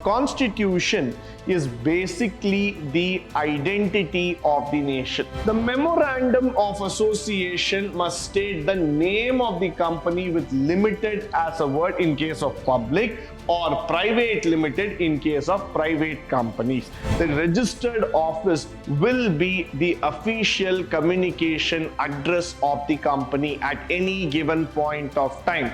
Constitution is basically the identity of the nation. The Memorandum of Association must state the name of the company with limited as a word in case of public or private limited in case of private companies. The registered office will be the official communication address of the company at any given point of time.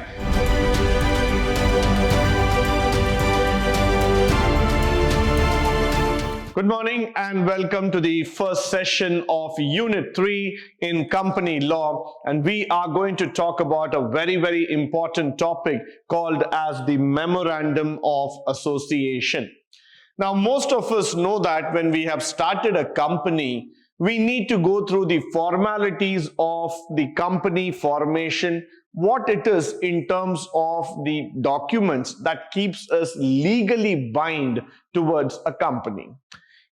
Good morning and welcome to the first session of Unit 3 in Company Law, and we are going to talk about a very important topic called as the Memorandum of Association. Now, most of us know that when we have started a company, we need to go through the formalities of the company formation, what it is in terms of the documents that keeps us legally bind towards a company.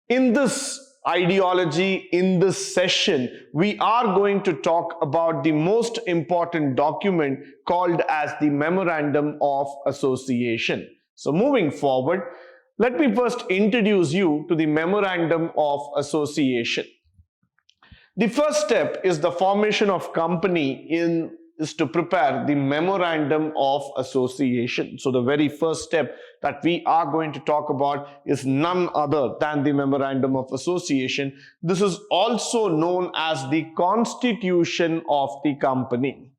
In this ideology, in this session, we are going to talk about the most important document called as the Memorandum of Association. So moving forward, let me first introduce you to the Memorandum of Association. The first step is the formation of company is to prepare the Memorandum of Association. So the very first step that we are going to talk about is none other than the Memorandum of Association. This is also known as the Constitution of the company.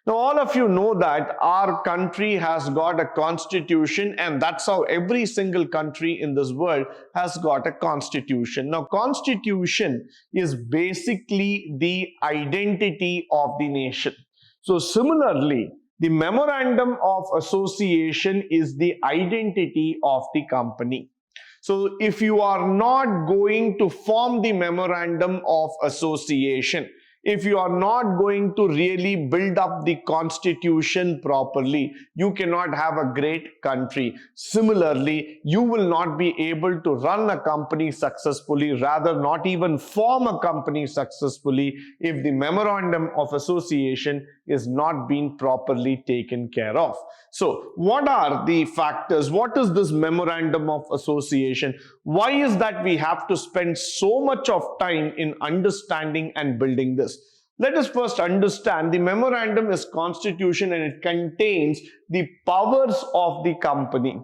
Now, all of you know that our country has got a constitution, and that's how every single country in this world has got a constitution. Now, constitution is basically the identity of the nation. So similarly, the Memorandum of Association is the identity of the company. So if you are not going to form the Memorandum of Association, if you are not going to really build up the constitution properly, you cannot have a great country. Similarly, you will not be able to run a company successfully, rather not even form a company successfully, if the Memorandum of Association is not being properly taken care of. So what are the factors? What is this Memorandum of Association? Why is that we have to spend so much of time in understanding and building this? Let us first understand the memorandum is constitution and it contains the powers of the company.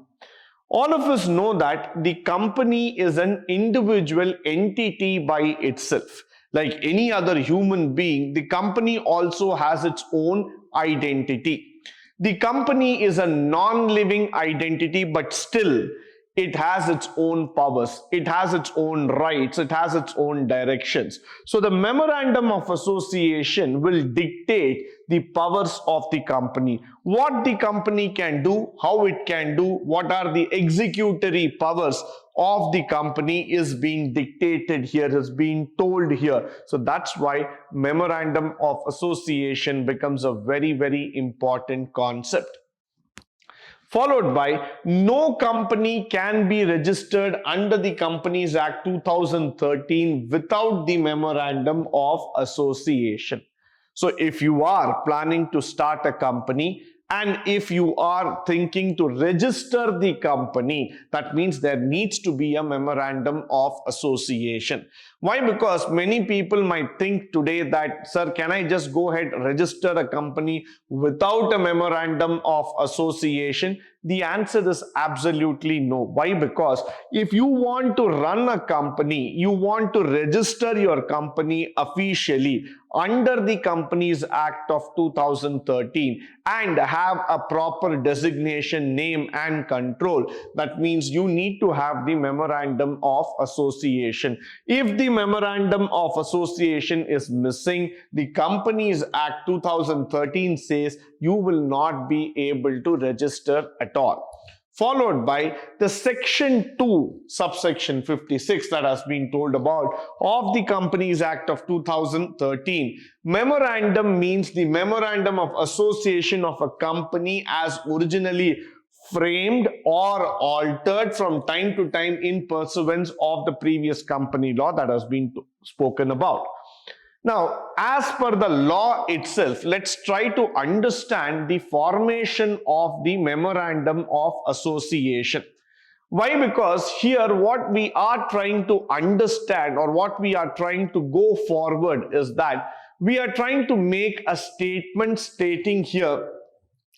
All of us know that the company is an individual entity by itself. Like any other human being, the company also has its own identity. The company is a non-living identity, but still it has its own powers, it has its own rights, it has its own directions. So the Memorandum of Association will dictate the powers of the company, what the company can do, how it can do, what are the executory powers of the company is being dictated here, is being told here. So that's why Memorandum of Association becomes a very important concept. Followed by, no company can be registered under the Companies Act 2013 without the Memorandum of Association. So if you are planning to start a company, and if you are thinking to register the company, that means there needs to be a Memorandum of Association. Why? Because many people might think today that, sir, can I just go ahead and register a company without a Memorandum of Association? The answer is absolutely no. Why? Because if you want to run a company, you want to register your company officially under the Companies Act of 2013 and have a proper designation, name and control, that means you need to have the Memorandum of Association. If the Memorandum of Association is missing, the Companies Act 2013 says you will not be able to register at all. Followed by the Section 2, subsection 56 that has been told about of the Companies Act of 2013. Memorandum means the Memorandum of Association of a company as originally framed or altered from time to time in pursuance of the previous company law that has been spoken about. Now, as per the law itself, let's try to understand the formation of the Memorandum of Association. Why? Because here what we are trying to understand, or what we are trying to go forward, is that we are trying to make a statement stating here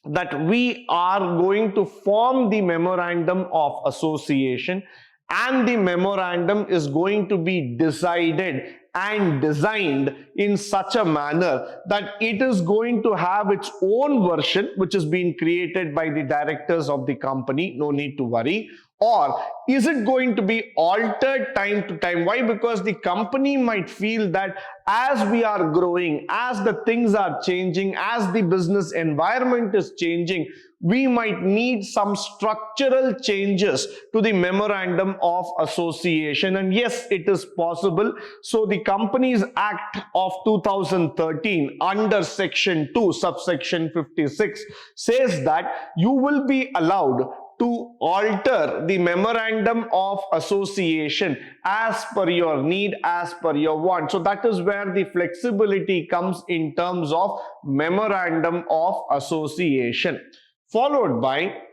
that we are going to form the memorandum of association, and the memorandum is going to be decided and designed in such a manner that it is going to have its own version, which is being created by the directors of the company. No need to worry. Or is it going to be altered time to time? Why? Because the company might feel that as we are growing, as the things are changing, as the business environment is changing, we might need some structural changes to the memorandum of association. And yes, it is possible. So the Companies Act of 2013 under section 2 subsection 56 says that you will be allowed to alter the memorandum of association as per your need, as per your want. So that is where the flexibility comes in terms of memorandum of association, followed by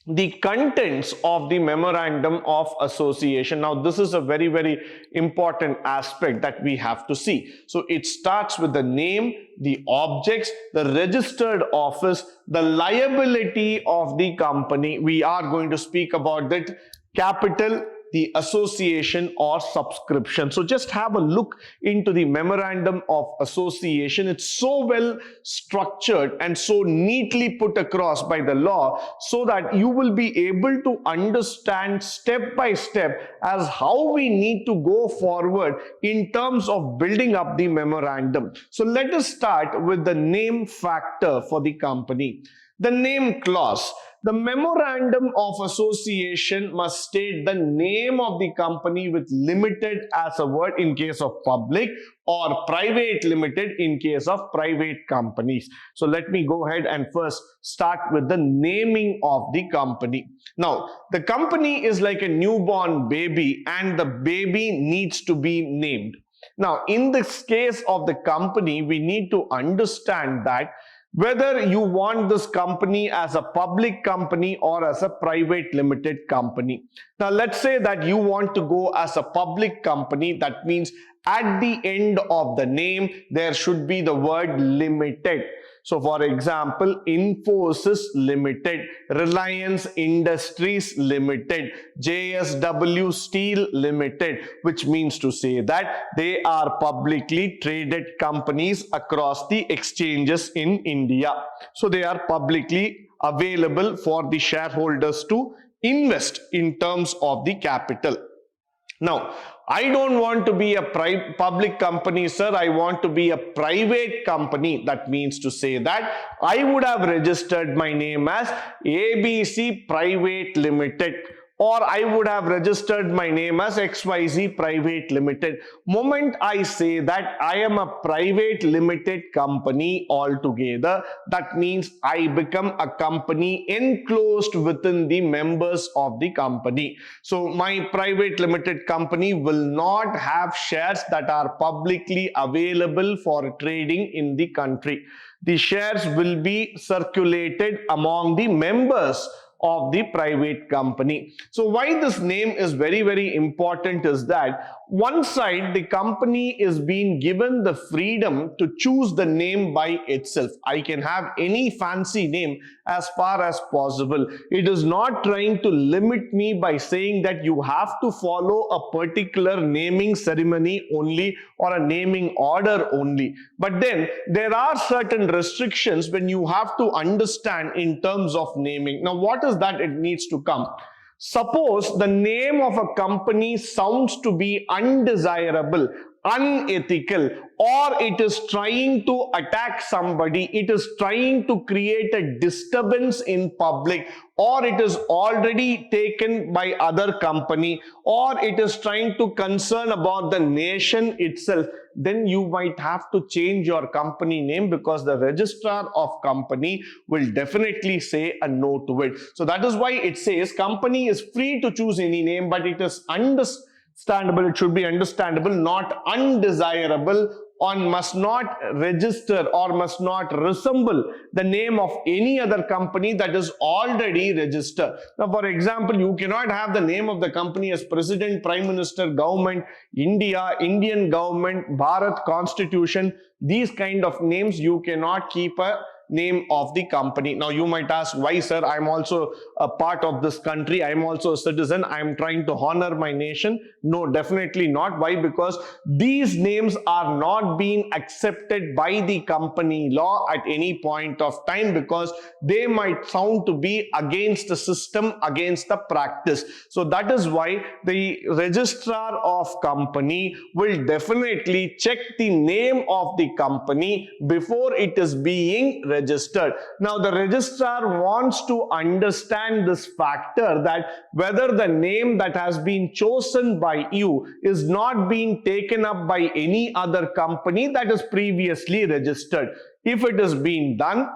the contents of the memorandum of association. Now this is a very, very important aspect that we have to see. So it starts with the name, the objects, the registered office, the liability of the company. We are going to speak about that, capital, the association or subscription. So just have a look into the memorandum of association. It's so well structured and so neatly put across by the law, so that you will be able to understand step by step as how we need to go forward in terms of building up the memorandum. So let us start with the name factor for the company. The name clause. The memorandum of association must state the name of the company with limited as a word in case of public, or private limited in case of private companies. So let me go ahead and first start with the naming of the company. Now, the company is like a newborn baby, and the baby needs to be named. Now, in this case of the company, we need to understand that whether you want this company as a public company or as a private limited company. Now, let's say that you want to go as a public company. That means at the end of the name, there should be the word limited. So, for example, Infosys Limited, Reliance Industries Limited, JSW Steel Limited, which means to say that they are publicly traded companies across the exchanges in India. So, they are publicly available for the shareholders to invest in terms of the capital. Now, I don't want to be a public company, sir. I want to be a private company. That means to say that I would have registered my name as ABC Private Limited, or I would have registered my name as XYZ Private Limited. Moment I say that I am a private limited company altogether, that means I become a company enclosed within the members of the company. So my private limited company will not have shares that are publicly available for trading in the country. The shares will be circulated among the members of the private company. So why this name is very, very important is that one side, the company is being given the freedom to choose the name by itself. I can have any fancy name as far as possible. It is not trying to limit me by saying that you have to follow a particular naming ceremony only, or a naming order only. But then there are certain restrictions when you have to understand in terms of naming. Now, what is that? It needs to come. Suppose the name of a company sounds to be undesirable, unethical, or it is trying to attack somebody, it is trying to create a disturbance in public, or it is already taken by other company, or it is trying to concern about the nation itself, then you might have to change your company name, because the registrar of company will definitely say a no to it. So that is why it says company is free to choose any name, but it is understandable, it should be understandable, not undesirable on must not register or must not resemble the name of any other company that is already registered. Now, for example, you cannot have the name of the company as President, Prime Minister, Government, India, Indian Government, Bharat, Constitution. These kind of names you cannot keep a name of the company. Now you might ask, why sir? I'm also a part of this country. I'm also a citizen. I'm trying to honor my nation. No, definitely not. Why? Because these names are not being accepted by the company law at any point of time, because they might sound to be against the system, against the practice. So that is why the registrar of company will definitely check the name of the company before it is being registered. Now the registrar wants to understand this factor, that whether the name that has been chosen by you is not being taken up by any other company that is previously registered. If it is being done,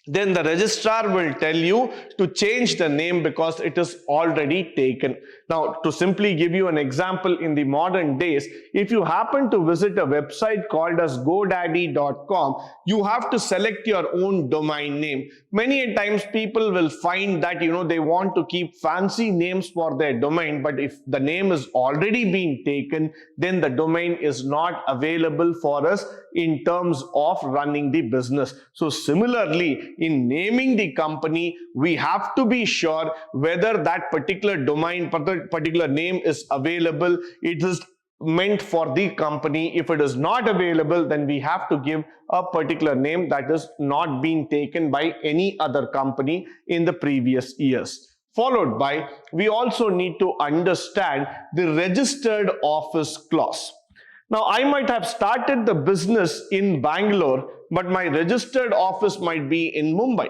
then the registrar will tell you to change the name because it is already taken. Now, to simply give you an example, in the modern days, if you happen to visit a website called as godaddy.com, you have to select your own domain name. Many times people will find that, they want to keep fancy names for their domain, but if the name is already being taken, then the domain is not available for us in terms of running the business. So similarly, in naming the company, we have to be sure whether that particular domain, particular name is available. It is meant for the company. If it is not available, then we have to give a particular name that is not being taken by any other company in the previous years. Followed by, we also need to understand the registered office clause. Now, I might have started the business in Bangalore, but my registered office might be in Mumbai.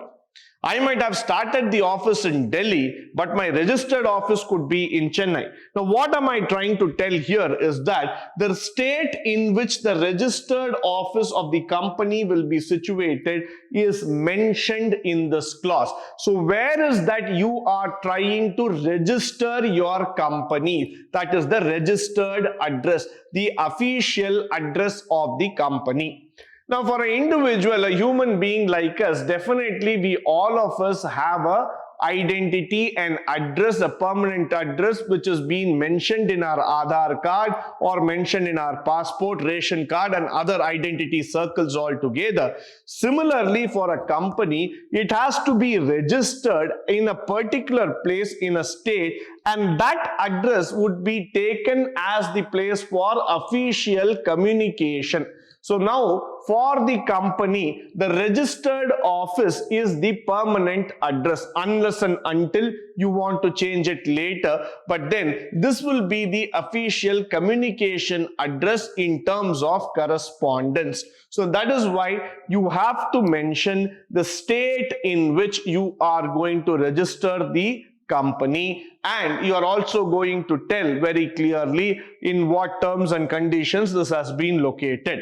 I might have started the office in Delhi, but my registered office could be in Chennai. Now, what am I trying to tell here is that the state in which the registered office of the company will be situated is mentioned in this clause. So, where is that you are trying to register your company? That is the registered address, the official address of the company. Now, for an individual, a human being like us, definitely we all of us have a identity and address, a permanent address which is being mentioned in our Aadhaar card or mentioned in our passport, ration card and other identity circles altogether. Similarly, for a company, it has to be registered in a particular place in a state, and that address would be taken as the place for official communication. So now, for the company, the registered office is the permanent address unless and until you want to change it later. But then this will be the official communication address in terms of correspondence. So that is why you have to mention the state in which you are going to register the company, and you are also going to tell very clearly in what terms and conditions this has been located.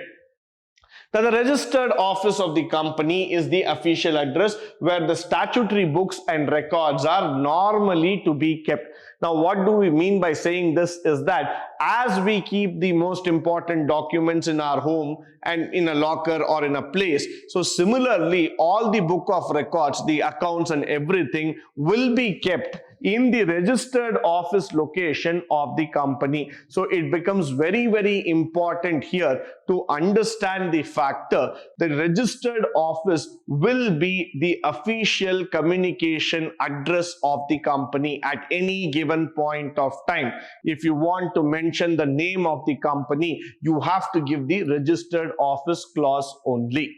Now, the registered office of the company is the official address where the statutory books and records are normally to be kept. Now, what do we mean by saying this is that as we keep the most important documents in our home and in a locker or in a place, so similarly, all the book of records, the accounts and everything will be kept in the registered office location of the company. So it becomes very, very important here to understand the factor. The registered office will be the official communication address of the company at any given point of time. If you want to mention the name of the company, you have to give the registered office clause only.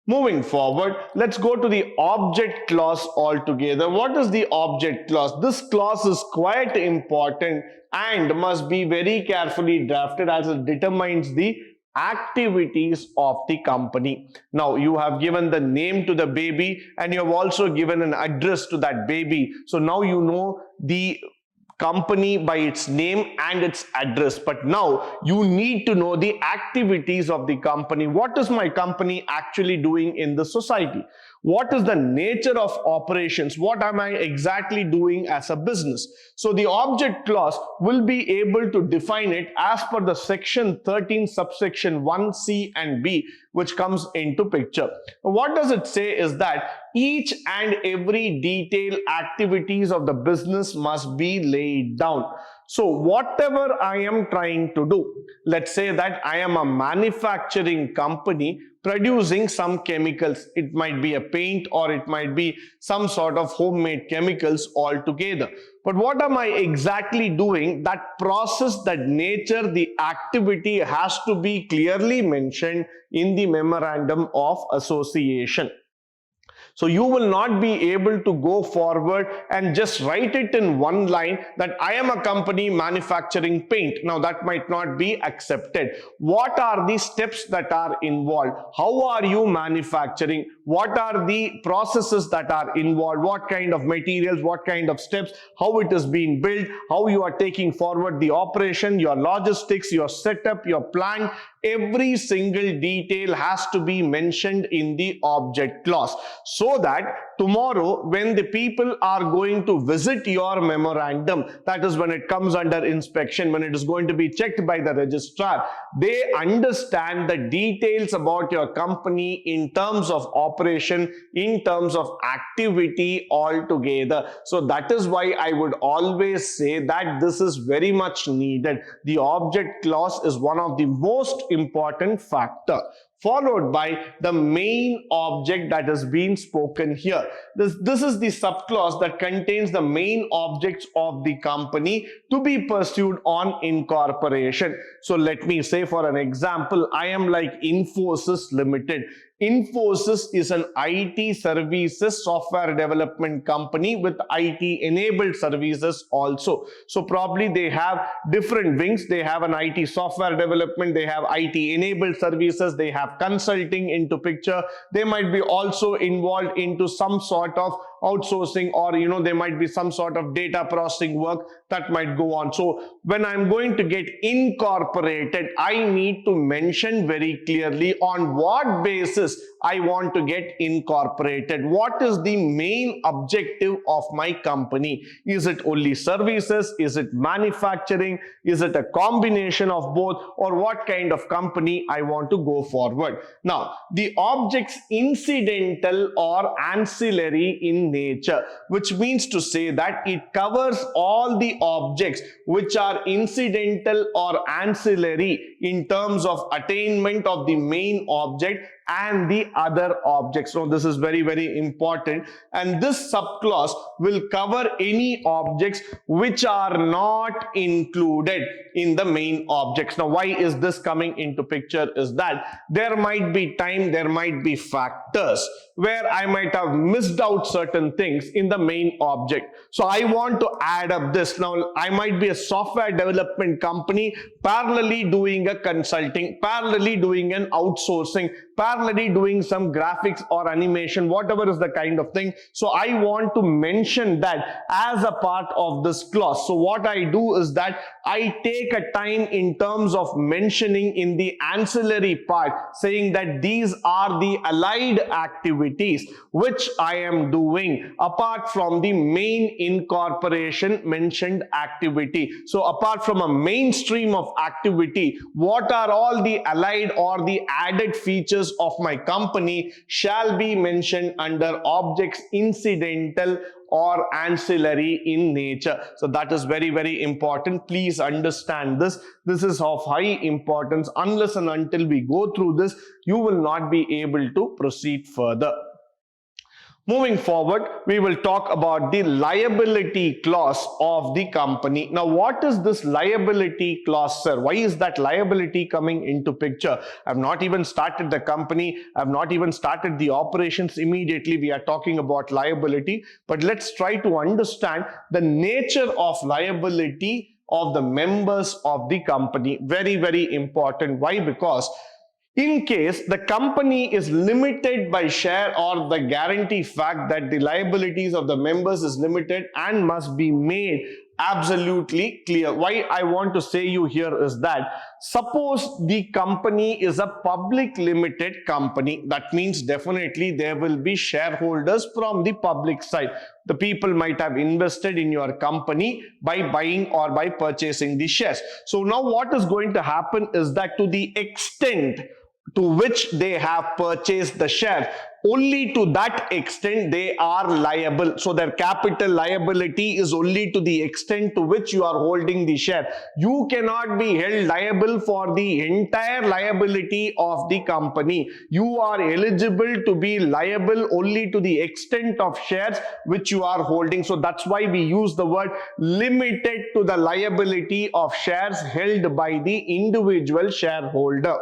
Moving forward, let's go to the object clause altogether. What is the object clause? This clause is quite important and must be very carefully drafted as it determines the activities of the company. Now, you have given the name to the baby and you have also given an address to that baby. So now you know the company by its name and its address, but now you need to know the activities of the company. What is my company actually doing in the society? What is the nature of operations? What am I exactly doing as a business? So the object clause will be able to define it as per the section 13 subsection 1C and B, which comes into picture. What does it say is that each and every detailed activities of the business must be laid down. So whatever I am trying to do, let's say that I am a manufacturing company producing some chemicals. It might be a paint or it might be some sort of homemade chemicals altogether. But what am I exactly doing? That process, that nature, the activity has to be clearly mentioned in the Memorandum of Association. So you will not be able to go forward and just write it in one line that I am a company manufacturing paint. Now that might not be accepted. What are the steps that are involved? How are you manufacturing? What are the processes that are involved? What kind of materials, what kind of steps, how it is being built, how you are taking forward the operation, your logistics, your setup, your plan. Every single detail has to be mentioned in the object clause, so that tomorrow when the people are going to visit your memorandum, that is when it comes under inspection, when it is going to be checked by the registrar, they understand the details about your company in terms of operation, in terms of activity altogether. So that is why I would always say that this is very much needed. The object clause is one of the most important factor, followed by the main object that has been spoken here. This is the subclause that contains the main objects of the company to be pursued on incorporation. So let me say, for an example, I am like Infosys Limited. Infosys is an IT services software development company with IT enabled services also. So probably they have different wings. They have an IT software development, they have IT enabled services, they have consulting into picture. They might be also involved into some sort of outsourcing, or there might be some sort of data processing work that might go on. So when I'm going to get incorporated, I need to mention very clearly on what basis I want to get incorporated. What is the main objective of my company? Is it only services? Is it manufacturing? Is it a combination of both? Or what kind of company I want to go forward? Now, the objects incidental or ancillary in nature, which means to say that it covers all the objects which are incidental or ancillary in terms of attainment of the main object and the other objects. So this is very, very important, and this subclause will cover any objects which are not included in the main objects. Now why is this coming into picture is that there might be time, there might be factors where I might have missed out certain things in the main object. So I want to add up this. Now I might be a software development company parallelly doing a consulting, parallelly doing an outsourcing, parallelly doing some graphics or animation, whatever is the kind of thing. So I want to mention that as a part of this clause. So what I do is that I take a time in terms of mentioning in the ancillary part, saying that these are the allied activities which I am doing apart from the main incorporation mentioned activity. So apart from a mainstream of activity, what are all the allied or the added features of my company shall be mentioned under objects incidental or ancillary in nature. So that is very, very important. Please understand this. This is of high importance. Unless and until we go through this, you will not be able to proceed further. Moving forward, we will talk about the liability clause of the company. Now, what is this liability clause, sir? Why is that liability coming into picture? I've not even started the company. I've not even started the operations. Immediately, we are talking about liability. But let's try to understand the nature of liability of the members of the company. Very, very important. Why? Because in case the company is limited by share or the guarantee fact that the liabilities of the members is limited and must be made absolutely clear. Why I want to say you here is that suppose the company is a public limited company. That means definitely there will be shareholders from the public side. The people might have invested in your company by buying or by purchasing the shares. So now what is going to happen is that to the extent to which they have purchased the share, only to that extent they are liable. So their capital liability is only to the extent to which you are holding the share. You cannot be held liable for the entire liability of the company. You are eligible to be liable only to the extent of shares which you are holding. So that's why we use the word limited to the liability of shares held by the individual shareholder.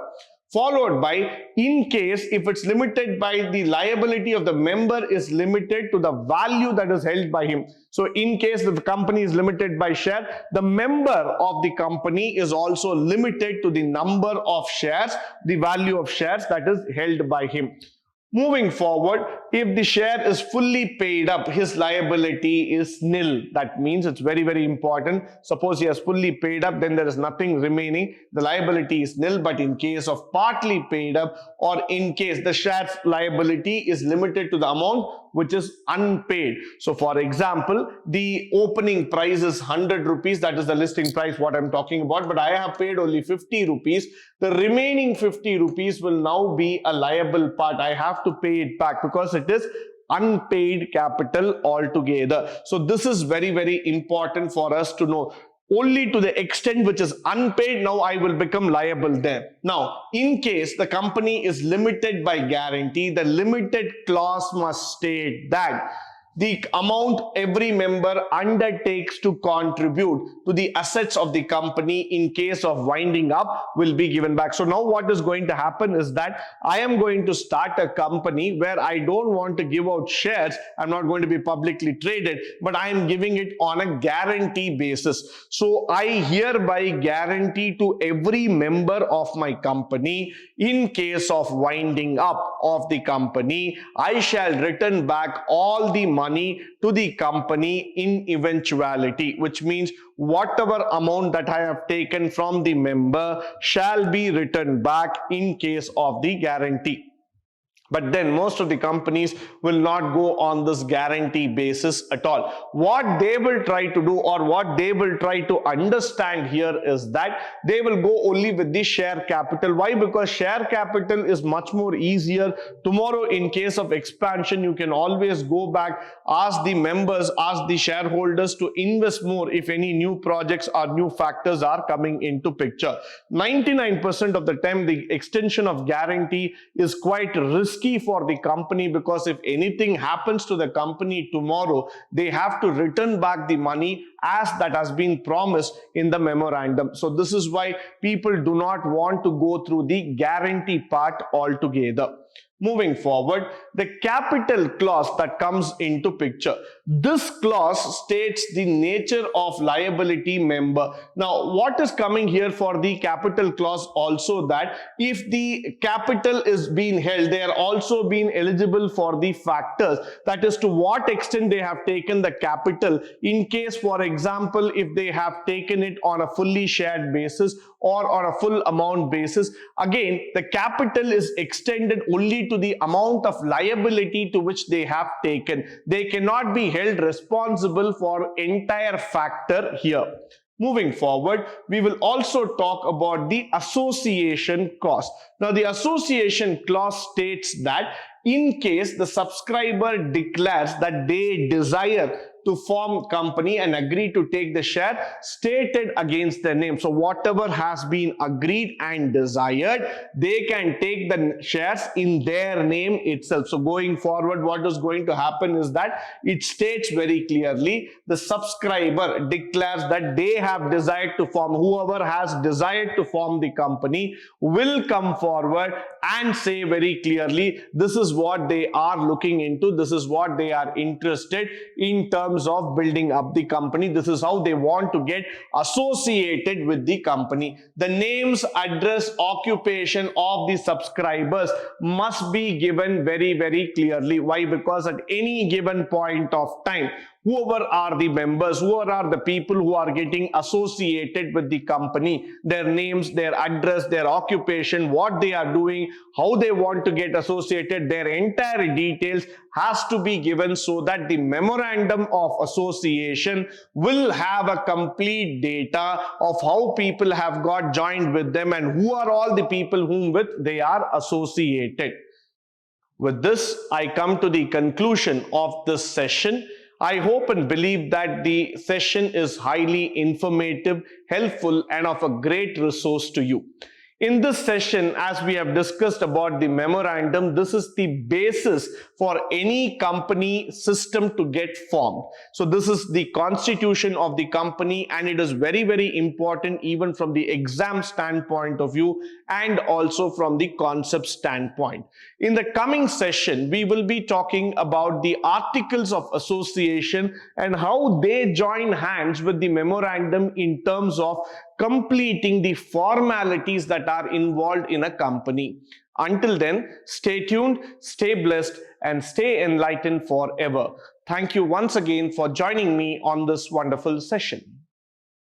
Followed by, in case if it's limited by the liability of the member is limited to the value that is held by him. So in case the company is limited by share, the member of the company is also limited to the number of shares, the value of shares that is held by him. Moving forward, if the share is fully paid up, his liability is nil. That means it's very, very important. Suppose he has fully paid up, then there is nothing remaining. The liability is nil. But in case of partly paid up, or in case the share's liability is limited to the amount which is unpaid. So for example, the opening price is 100 rupees. That is the listing price what I'm talking about. But I have paid only 50 rupees. The remaining 50 rupees will now be a liable part. I have to pay it back because it is unpaid capital altogether. So this is very, very important for us to know. Only to the extent which is unpaid, now I will become liable there. Now, in case the company is limited by guarantee, the limited clause must state that the amount every member undertakes to contribute to the assets of the company in case of winding up will be given back. So now what is going to happen is that I am going to start a company where I don't want to give out shares. I'm not going to be publicly traded, but I am giving it on a guarantee basis. So I hereby guarantee to every member of my company, in case of winding up of the company, I shall return back all the money to the company in eventuality, which means whatever amount that I have taken from the member shall be returned back in case of the guarantee. But then most of the companies will not go on this guarantee basis at all. What they will try to do, or what they will try to understand here, is that they will go only with the share capital. Why? Because share capital is much more easier. Tomorrow, in case of expansion, you can always go back, ask the members, ask the shareholders to invest more if any new projects or new factors are coming into picture. 99% of the time, the extension of guarantee is quite risky for the company, because if anything happens to the company tomorrow, they have to return back the money as that has been promised in the memorandum. So this is why people do not want to go through the guarantee part altogether. Moving forward, the capital clause that comes into picture. This clause states the nature of liability member. Now, what is coming here for the capital clause also, that if the capital is being held, they are also being eligible for the factors, that is to what extent they have taken the capital. In case, for example, if they have taken it on a fully shared basis or on a full amount basis, again, the capital is extended only to the amount of liability to which they have taken. They cannot be held responsible for entire factor here. Moving forward, we will also talk about the association cost. Now, the association clause states that in case the subscriber declares that they desire to form company and agree to take the share stated against their name. So whatever has been agreed and desired, they can take the shares in their name itself. So going forward, what is going to happen is that it states very clearly, the subscriber declares that they have desired to form, whoever has desired to form the company will come forward and say very clearly, this is what they are looking into, this is what they are interested in terms of building up the company. This is how they want to get associated with the company. The names, address, occupation of the subscribers must be given very, very clearly. Why? Because at any given point of time, whoever are the members, whoever are the people who are getting associated with the company, their names, their address, their occupation, what they are doing, how they want to get associated, their entire details has to be given so that the memorandum of association will have a complete data of how people have got joined with them and who are all the people whom with they are associated. With this, I come to the conclusion of this session. I hope and believe that the session is highly informative, helpful, and of a great resource to you. In this session, as we have discussed about the memorandum, this is the basis for any company system to get formed. So this is the constitution of the company, and it is very, very important even from the exam standpoint of view and also from the concept standpoint. In the coming session, we will be talking about the articles of association and how they join hands with the memorandum in terms of completing the formalities that are involved in a company. Until then, stay tuned, stay blessed, and stay enlightened forever. Thank you once again for joining me on this wonderful session.